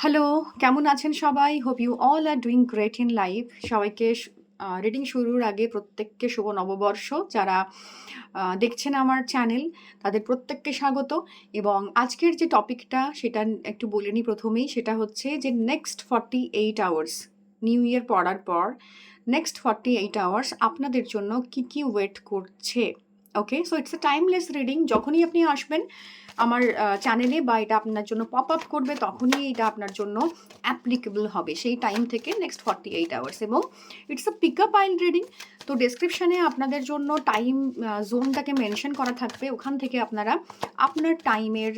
Hello, কেমন আছেন সবাই? Hope you all are doing great in life. সবাইকে রিডিং শুরুর আগে প্রত্যেককে শুভ নববর্ষ। যারা দেখছেন আমার চ্যানেল তাদের প্রত্যেককে স্বাগত। এবং আজকের যে টপিকটা সেটা একটু বলে নিই প্রথমেই। সেটা হচ্ছে যে নেক্সট 48 আওয়ার্স, নিউ ইয়ার পড়ার পর নেক্সট 48 আওয়ার্স আপনাদের জন্য কি কি ওয়েট করছে। Okay, so it's a timeless reading. যখনই আপনি আসবেন আমার চ্যানেলে বা এটা আপনার জন্য পপ আপ করবে, তখনই এটা আপনার জন্য অ্যাপ্লিকেবল হবে সেই টাইম থেকে নেক্সট 48 আওয়ার্স। এবং ইটস আ পিক আপ আইল রিডিং। তো ডেসক্রিপশানে আপনাদের জন্য টাইম জোনটাকে মেনশন করা থাকবে। ওখান থেকে আপনারা আপনার টাইমের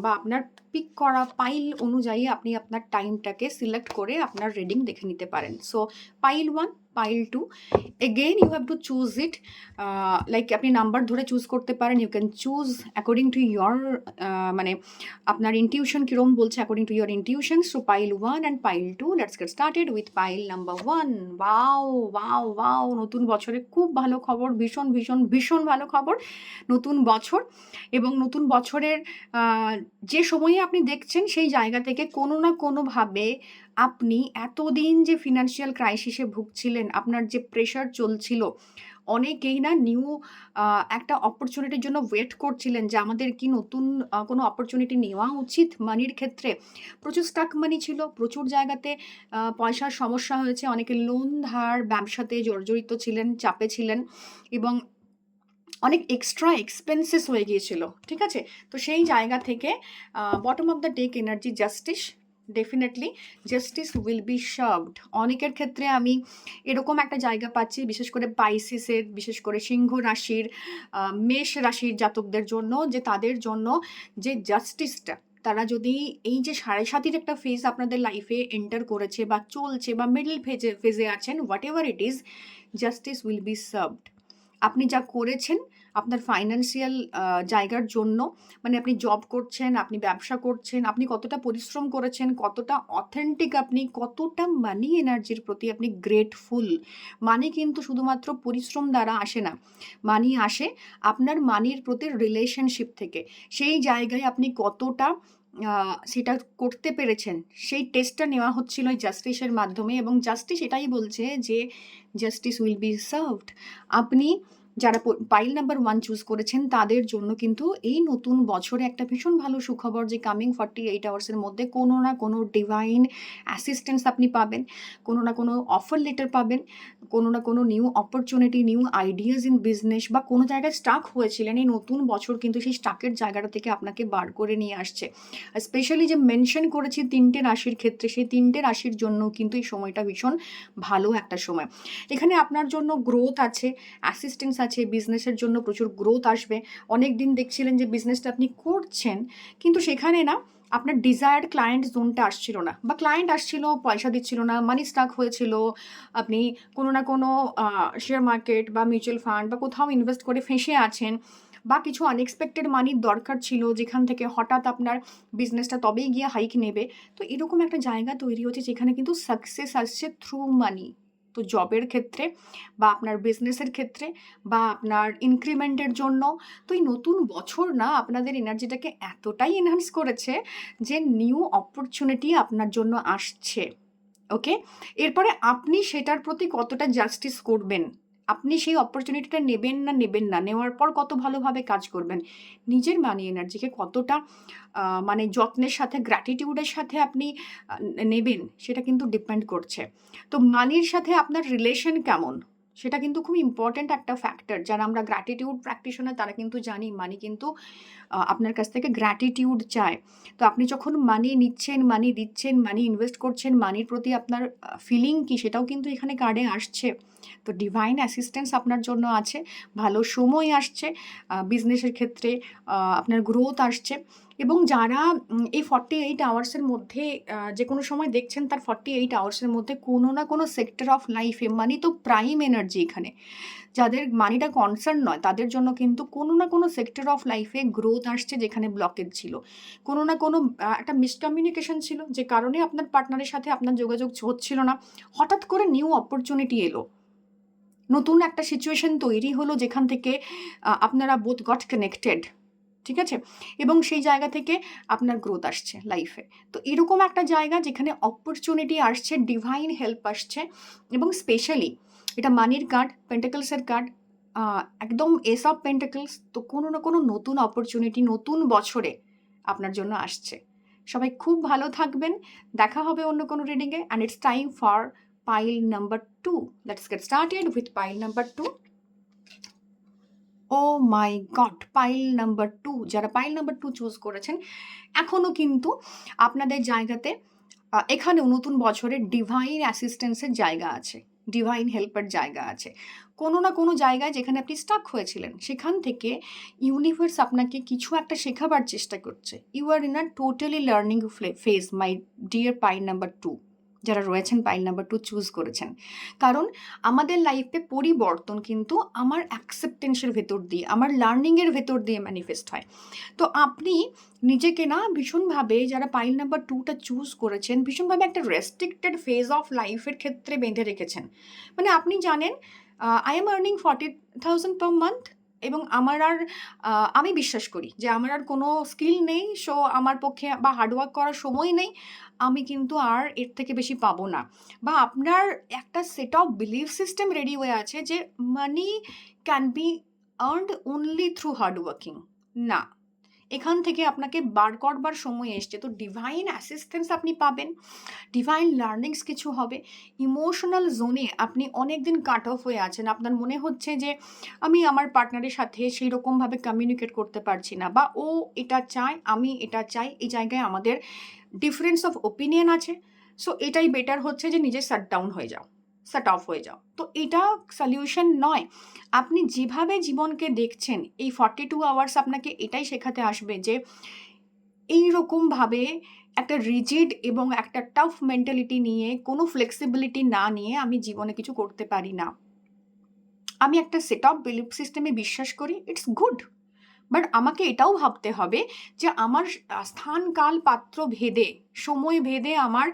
বা আপনার পিক করা পাইল অনুযায়ী আপনি আপনার টাইমটাকে সিলেক্ট করে আপনার রিডিং দেখে নিতে পারেন। So pile 1, pile 2, again you have to choose it. Like আপনি নাম্বার ধরে চুজ করতে পারেন। You can choose according to your মানে আপনার ইনটিউশন কীরকম বলছে, according to your intuition. So pile 1 and pile 2, let's get started with pile number 1। Wow wow wow, নতুন বছরে খুব ভালো খবর, ভীষণ ভীষণ ভীষণ ভালো খবর। নতুন বছর এবং নতুন বছরের যে সময়ে আপনি দেখছেন সেই জায়গা থেকে কোনো না কোনোভাবে আপনি এতদিন যে ফিনান্সিয়াল ক্রাইসিসে ভুগছিলেন, আপনার যে প্রেশার চলছিল, অনেকেই না নিউ একটা অপরচুনিটির জন্য ওয়েট করছিলেন যে আমাদের কি নতুন কোনো অপরচুনিটি নেওয়া উচিত। মানির ক্ষেত্রে প্রচুর স্টাক মানি ছিল, প্রচুর জায়গাতে পয়সার সমস্যা হয়েছে, অনেকে লোন ধার ব্যবসাতে জর্জরিত ছিলেন, চাপে ছিলেন এবং অনেক এক্সট্রা এক্সপেন্সেস হয়ে গিয়েছিল। ঠিক আছে, তো সেই জায়গা থেকে bottom of the deck energy justice, definitely justice will be served. অনেকের ক্ষেত্রে আমি এরকম একটা জায়গা পাচ্ছি, বিশেষ করে পাইসিসের, বিশেষ করে সিংহ রাশির, মেষ রাশির জাতকদের জন্য, যে তাদের জন্য যে জাস্টিসটা, তারা যদি এই যে 7.5-এর একটা ফেজ আপনাদের লাইফে এন্টার করেছে বা চলছে বা মিডল ফেজে আছেন, what ever it is, justice will be served. আপনি যা করেছেন আপনার ফাইন্যান্সিয়াল জায়গার জন্য, মানে আপনি জব করছেন, আপনি ব্যবসা করছেন, আপনি কতটা পরিশ্রম করেছেন, কতটা অথেন্টিক, আপনি কতটা মানি এনার্জির প্রতি আপনি গ্রেটফুল। মানি কিন্তু শুধুমাত্র পরিশ্রম দ্বারা আসে না, মানি আসে আপনার মানির প্রতি রিলেশনশিপ থেকে। সেই জায়গায় আপনি কতটা সেটা করতে পেরেছেন, সেই টেস্টটা নেওয়া হচ্ছিল এই জাস্টিসের মাধ্যমে। এবং জাস্টিস এটাই বলছে যে জাস্টিস উইল বি সার্ভড। আপনি যারা পাইল নাম্বার 1 চুজ করেছেন তাদের জন্য কিন্তু এই নতুন বছরে একটা ভীষণ ভালো সুখবর, যে কামিং 48 আওয়ার্সের মধ্যে কোনো না কোনো ডিভাইন অ্যাসিস্ট্যান্স আপনি পাবেন, কোনো না কোনো অফার লেটার পাবেন, কোনো না কোনো new opportunity, new ideas in business, বা কোনো জায়গায় স্টাক হয়েছিলেন, এই নতুন বছর কিন্তু সেই স্টাকের জায়গাটা থেকে আপনাকে বার করে নিয়ে আসছে। স্পেশালি যে মেনশন করেছি 3টে রাশির ক্ষেত্রে, সেই 3টে রাশির জন্য কিন্তু এই সময়টা ভীষণ ভালো একটা সময়। এখানে আপনার জন্য গ্রোথ আছে, অ্যাসিস্ট্যান্স আছে, বিজনেসের জন্য প্রচুর গ্রোথ আসবে। অনেক দিন দেখছিলেন যে বিজনেসটা আপনি করছেন, কিন্তু সেখানে না আপনার ডিজায়ার্ড ক্লায়েন্ট জোনটা আসছিল না, বা ক্লায়েন্ট আসছিল পয়সা দিচ্ছিল না, মানি স্টাক হয়েছিল, আপনি কোনো না কোনো শেয়ার মার্কেট বা মিউচুয়াল ফান্ড বা কোথাও ইনভেস্ট করে ফেঁসে আছেন, বা কিছু আনএক্সপেক্টেড মানির দরকার ছিল যেখান থেকে হঠাৎ আপনার বিজনেসটা তবেই গিয়ে হাইক নেবে। তো এরকম একটা জায়গা তৈরি হচ্ছে যেখানে কিন্তু সাকসেস আসছে থ্রু মানি। তো জবের ক্ষেত্রে বা আপনার বিজনেসের ক্ষেত্রে বা আপনার ইনক্রিমেন্টের জন্য, তো এই নতুন বছর না আপনাদের এনার্জিটাকে এতটাই এনহান্স করেছে যে নিউ অপরচুনিটি আপনার জন্য আসছে। ওকে, এরপরে আপনি সেটার প্রতি কতটা জাস্টিস করবেন, আপনি সেই অপরচুনিটিটা নেবেন না নেবেন না, নেওয়ার পর কত ভালোভাবে কাজ করবেন, নিজের মানি এনার্জিকে কতটা মানে যত্নের সাথে, গ্র্যাটিটিউডের সাথে আপনি নেবেন, সেটা কিন্তু ডিপেন্ড করছে। তো মানির সাথে আপনার রিলেশন কেমন, সেটা কিন্তু খুব ইম্পর্ট্যান্ট একটা ফ্যাক্টর। যারা আমরা গ্র্যাটিটিউড প্র্যাকটিশনার তারা কিন্তু জানি মানি কিন্তু আপনার কাছ থেকে গ্র্যাটিটিউড চায়। তো আপনি যখন মানি নিচ্ছেন, মানি দিচ্ছেন, মানি ইনভেস্ট করছেন, মানির প্রতি আপনার ফিলিং কী সেটাও কিন্তু এখানে কার্ডে আসছে। তো ডিভাইন অ্যাসিস্ট্যান্স আপনার জন্য আছে, ভালো সময় আসছে, বিজনেসের ক্ষেত্রে আপনার গ্রোথ আসছে। এবং যারা এই 48 আওয়ার্সের মধ্যে যে কোনো সময় দেখছেন, তার 48 আওয়ার্সের মধ্যে কোনো না কোনো সেক্টর অফ লাইফে, মানি তো প্রাইম এনার্জি এখানে, যাদের মানিটা কনসার্ন নয় তাদের জন্য কিন্তু কোনো না কোনো সেক্টর অফ লাইফে গ্রোথ আসছে, যেখানে ব্লকেজ ছিল, কোনো না কোনো একটা মিসকমিউনিকেশন ছিল, যে কারণে আপনার পার্টনারের সাথে আপনার যোগাযোগ হচ্ছিল না, হঠাৎ করে নিউ অপরচুনিটি এলো, নতুন একটা সিচুয়েশন তৈরি হলো যেখান থেকে আপনারা বোথ গট কানেক্টেড। ঠিক আছে? এবং সেই জায়গা থেকে আপনার গ্রোথ আসছে লাইফে। তো এরকম একটা জায়গা যেখানে অপরচুনিটি আসছে, ডিভাইন হেল্প আসছে, এবং স্পেশালি এটা মানির কার্ড, পেন্টাকলসের কার্ড, একদম এস অফ পেন্টাকলস। তো কোনো না কোনো নতুন অপরচুনিটি নতুন বছরে আপনার জন্য আসছে। সবাই খুব ভালো থাকবেন। দেখা হবে অন্য কোনো রিডিংয়ে, and it's time for pile number 2. Let's get started with pile number 2. O my God, pile number 2, যারা পাইল নাম্বার 2 চুজ করেছেন, এখনও কিন্তু আপনাদের জায়গাতে এখানেও নতুন বছরে ডিভাইন অ্যাসিস্ট্যান্সের জায়গা আছে, ডিভাইন হেল্পের জায়গা আছে। কোনো না কোনো জায়গায় যেখানে আপনি স্টাক হয়েছিলেন, সেখান থেকে ইউনিভার্স আপনাকে কিছু একটা শেখাবার চেষ্টা করছে। You are in a totally learning phase, my dear pile number 2, যারা রয়েছেন পাইল নাম্বার 2 চুজ করেছেন। কারণ আমাদের লাইফে পরিবর্তন কিন্তু আমার অ্যাকসেপ্টেন্সের ভেতর দিয়ে, আমার লার্নিংয়ের ভেতর দিয়ে ম্যানিফেস্ট হয়। তো আপনি নিজেকে না ভীষণভাবে, যারা পাইল নাম্বার 2টা চুজ করেছেন, ভীষণভাবে একটা রেস্ট্রিক্টেড ফেজ অফ লাইফের ক্ষেত্রে বেঁধে রেখেছেন। মানে আপনি জানেন I am earning 40,000 per month, এবং আমি বিশ্বাস করি যে আমার আর কোনো স্কিল নেই, সো আমার পক্ষে বা হার্ডওয়ার্ক করার সময় নেই, আমি কিন্তু আর এর থেকে বেশি পাবো না। বা আপনার একটা set of belief system ready হয়ে আছে যে money can be earned only through hardworking. না, এখান থেকে আপনাকে বার করবার সময় এসছে। তো ডিভাইন অ্যাসিস্ট্যান্স আপনি পাবেন, ডিভাইন লার্নিংস কিছু হবে। ইমোশনাল জোনে আপনি অনেক দিন কাট অফ হয়ে আছেন, আপনার মনে হচ্ছে যে আমি আমার পার্টনারের সাথে সেই রকমভাবে কমিউনিকেট করতে পারছি না, বা ও এটা চায়, আমি এটা চাই, এই জায়গায় আমাদের ডিফারেন্স অফ ওপিনিয়ন আছে। সো এটাই বেটার হচ্ছে যে নিজে শাট ডাউন হয়ে যাও, শাট অফ হয়ে যাও। তো এটা সলিউশন নয়। আপনি যেভাবে জীবনকে দেখছেন, এই 42 আওয়ার্স আপনাকে এটাই শেখাতে আসবে যে এইরকমভাবে একটা রিজিড এবং একটা টাফ মেন্টালিটি নিয়ে, কোনো ফ্লেক্সিবিলিটি না নিয়ে আমি জীবনে কিছু করতে পারি না। আমি একটা সেট অফ বিলিফ সিস্টেমে বিশ্বাস করি, ইটস গুড, বাট আমাকে এটাও ভাবতে হবে যে আমার স্থান কাল পাত্র ভেদে, সময় ভেদে আমার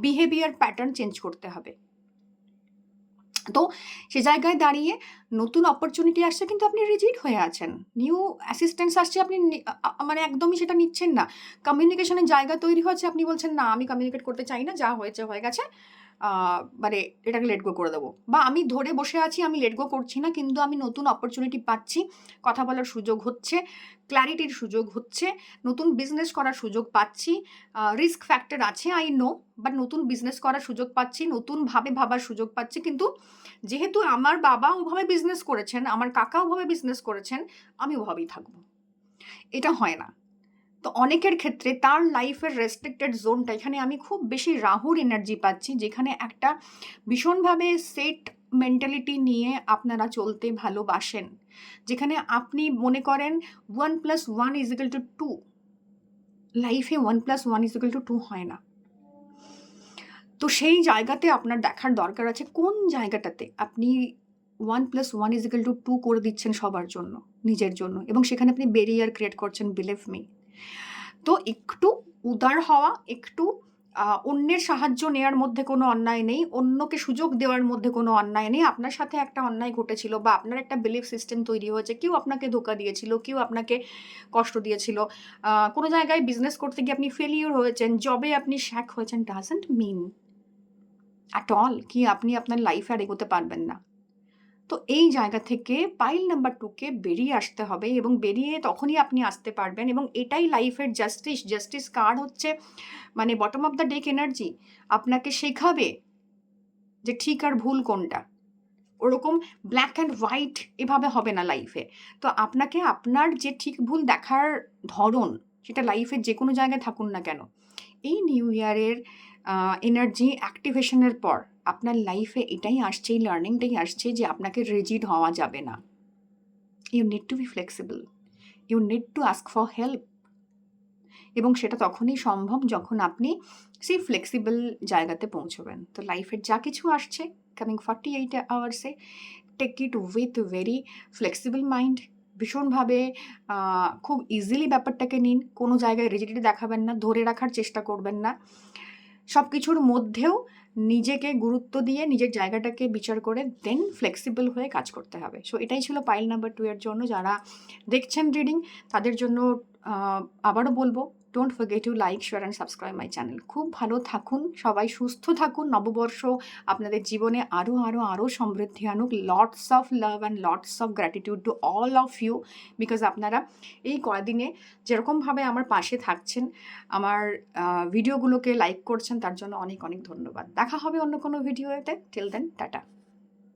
বিহেভিয়ার প্যাটার্ন চেঞ্জ করতে হবে। তো সে জায়গায় দাঁড়িয়ে নতুন অপরচুনিটি আসছে, কিন্তু আপনি রিজিড হয়ে আছেন। নিউ অ্যাসিস্ট্যান্স আসছে, আপনি মানে একদমই সেটা নিচ্ছেন না। কমিউনিকেশনের জায়গা তৈরি হচ্ছে, আপনি বলছেন না আমি কমিউনিকেট করতে চাই না, যা হয়েছে হয়ে গেছে, মানে এটাকে লেট গো করে দেবো। বা আমি ধরে বসে আছি, আমি লেট গো করছি না, কিন্তু আমি নতুন অপরচুনিটি পাচ্ছি, কথা বলার সুযোগ হচ্ছে, ক্ল্যারিটির সুযোগ হচ্ছে, নতুন বিজনেস করার সুযোগ পাচ্ছি। রিস্ক ফ্যাক্টর আছে, আই নো, বাট নতুন বিজনেস করার সুযোগ পাচ্ছি, নতুনভাবে ভাবার সুযোগ পাচ্ছি। কিন্তু যেহেতু আমার বাবা ওভাবে বিজনেস করেছেন, আমার কাকা ওভাবে বিজনেস করেছেন, আমি ওভাবেই থাকবো। এটা হয় না। তো অনেকের ক্ষেত্রে তার লাইফের রেস্ট্রিক্টেড জোনটা, এখানে আমি খুব বেশি রাহুর এনার্জি পাচ্ছি, যেখানে একটা ভীষণভাবে সেট মেন্টালিটি নিয়ে আপনারা চলতে ভালোবাসেন, যেখানে আপনি মনে করেন 1+1=2। লাইফে 1+1=2 হয় না। তো সেই জায়গাতে আপনার দেখার দরকার আছে কোন জায়গাটাতে আপনি 1+1=2 করে দিচ্ছেন সবার জন্য, নিজের জন্য, এবং সেখানে আপনি ব্যারিয়ার ক্রিয়েট করছেন, বিলিভ মি। তো একটু উদার হওয়া, একটু অন্যের সাহায্য নেওয়ার মধ্যে কোনো অন্যায় নেই, অন্যকে সুযোগ দেওয়ার মধ্যে কোনো অন্যায় নেই। আপনার সাথে একটা অন্যায় ঘটেছিল, বা আপনার একটা বিলিফ সিস্টেম তৈরি হয়েছে, কেউ আপনাকে ধোকা দিয়েছিল, কেউ আপনাকে কষ্ট দিয়েছিল, কোনো জায়গায় বিজনেস করতে গিয়ে আপনি ফেলিওর হয়েছেন, জবে আপনি শ্যাক হয়েছেন, ডাজন্ট মিন অ্যাট অল কি আপনি আপনার লাইফে আর এগোতে পারবেন না। তো এই জায়গা থেকে পাইল নাম্বার 2কে বেরিয়ে আসতে হবে, এবং বেরিয়ে তখনই আপনি আসতে পারবেন। এবং এটাই লাইফের জাস্টিস কার্ড হচ্ছে, মানে bottom of the deck energy আপনাকে শেখাবে যে ঠিক আর ভুল কোনটা। ওরকম ব্ল্যাক অ্যান্ড হোয়াইট এভাবে হবে না লাইফে। তো আপনাকে আপনার যে ঠিক ভুল দেখার ধরন, সেটা লাইফের যে কোনো জায়গায় থাকুন না কেন, এই নিউ ইয়ারের এনার্জি অ্যাক্টিভেশনের পর আপনার লাইফে এটাই আসছে, এই লার্নিংটাই আসছে যে আপনাকে রিজিড হওয়া যাবে না। You need to be flexible, you need to ask for help. এবং সেটা তখনই সম্ভব যখন আপনি সেই ফ্লেক্সিবল জায়গাতে পৌঁছবেন। তো লাইফের যা কিছু আসছে কামিং 48 আওয়ার্সে, take it with very flexible mind. ভীষণভাবে খুব ইজিলি ব্যাপারটাকে নিন, কোনো জায়গায় রিজিডিটি দেখাবেন না, ধরে রাখার চেষ্টা করবেন না। সব কিছুর মধ্যেও নিজেকে গুরুত্ব দিয়ে নিজের জায়গাটাকে বিচার করে দেন ফ্লেক্সিবল হয়ে কাজ করতে হবে। সো এটাই ছিল পাইল নাম্বার 2 এর জন্য। যারা দেখছেন রিডিং তাদের জন্য আবারও বলবো, don't forget to like, share and subscribe my channel. খুব ভালো থাকুন, সবাই সুস্থ থাকুন। নববর্ষ আপনাদের জীবনে আরও আরও আরও সমৃদ্ধি আনুক। Lots of love and lots of gratitude to all of you, because আপনারা এই কয়দিনে যেরকমভাবে আমার পাশে থাকছেন, আমার ভিডিওগুলোকে লাইক করছেন, তার জন্য অনেক অনেক ধন্যবাদ। দেখা হবে অন্য কোনো ভিডিওতে। Till then, tata.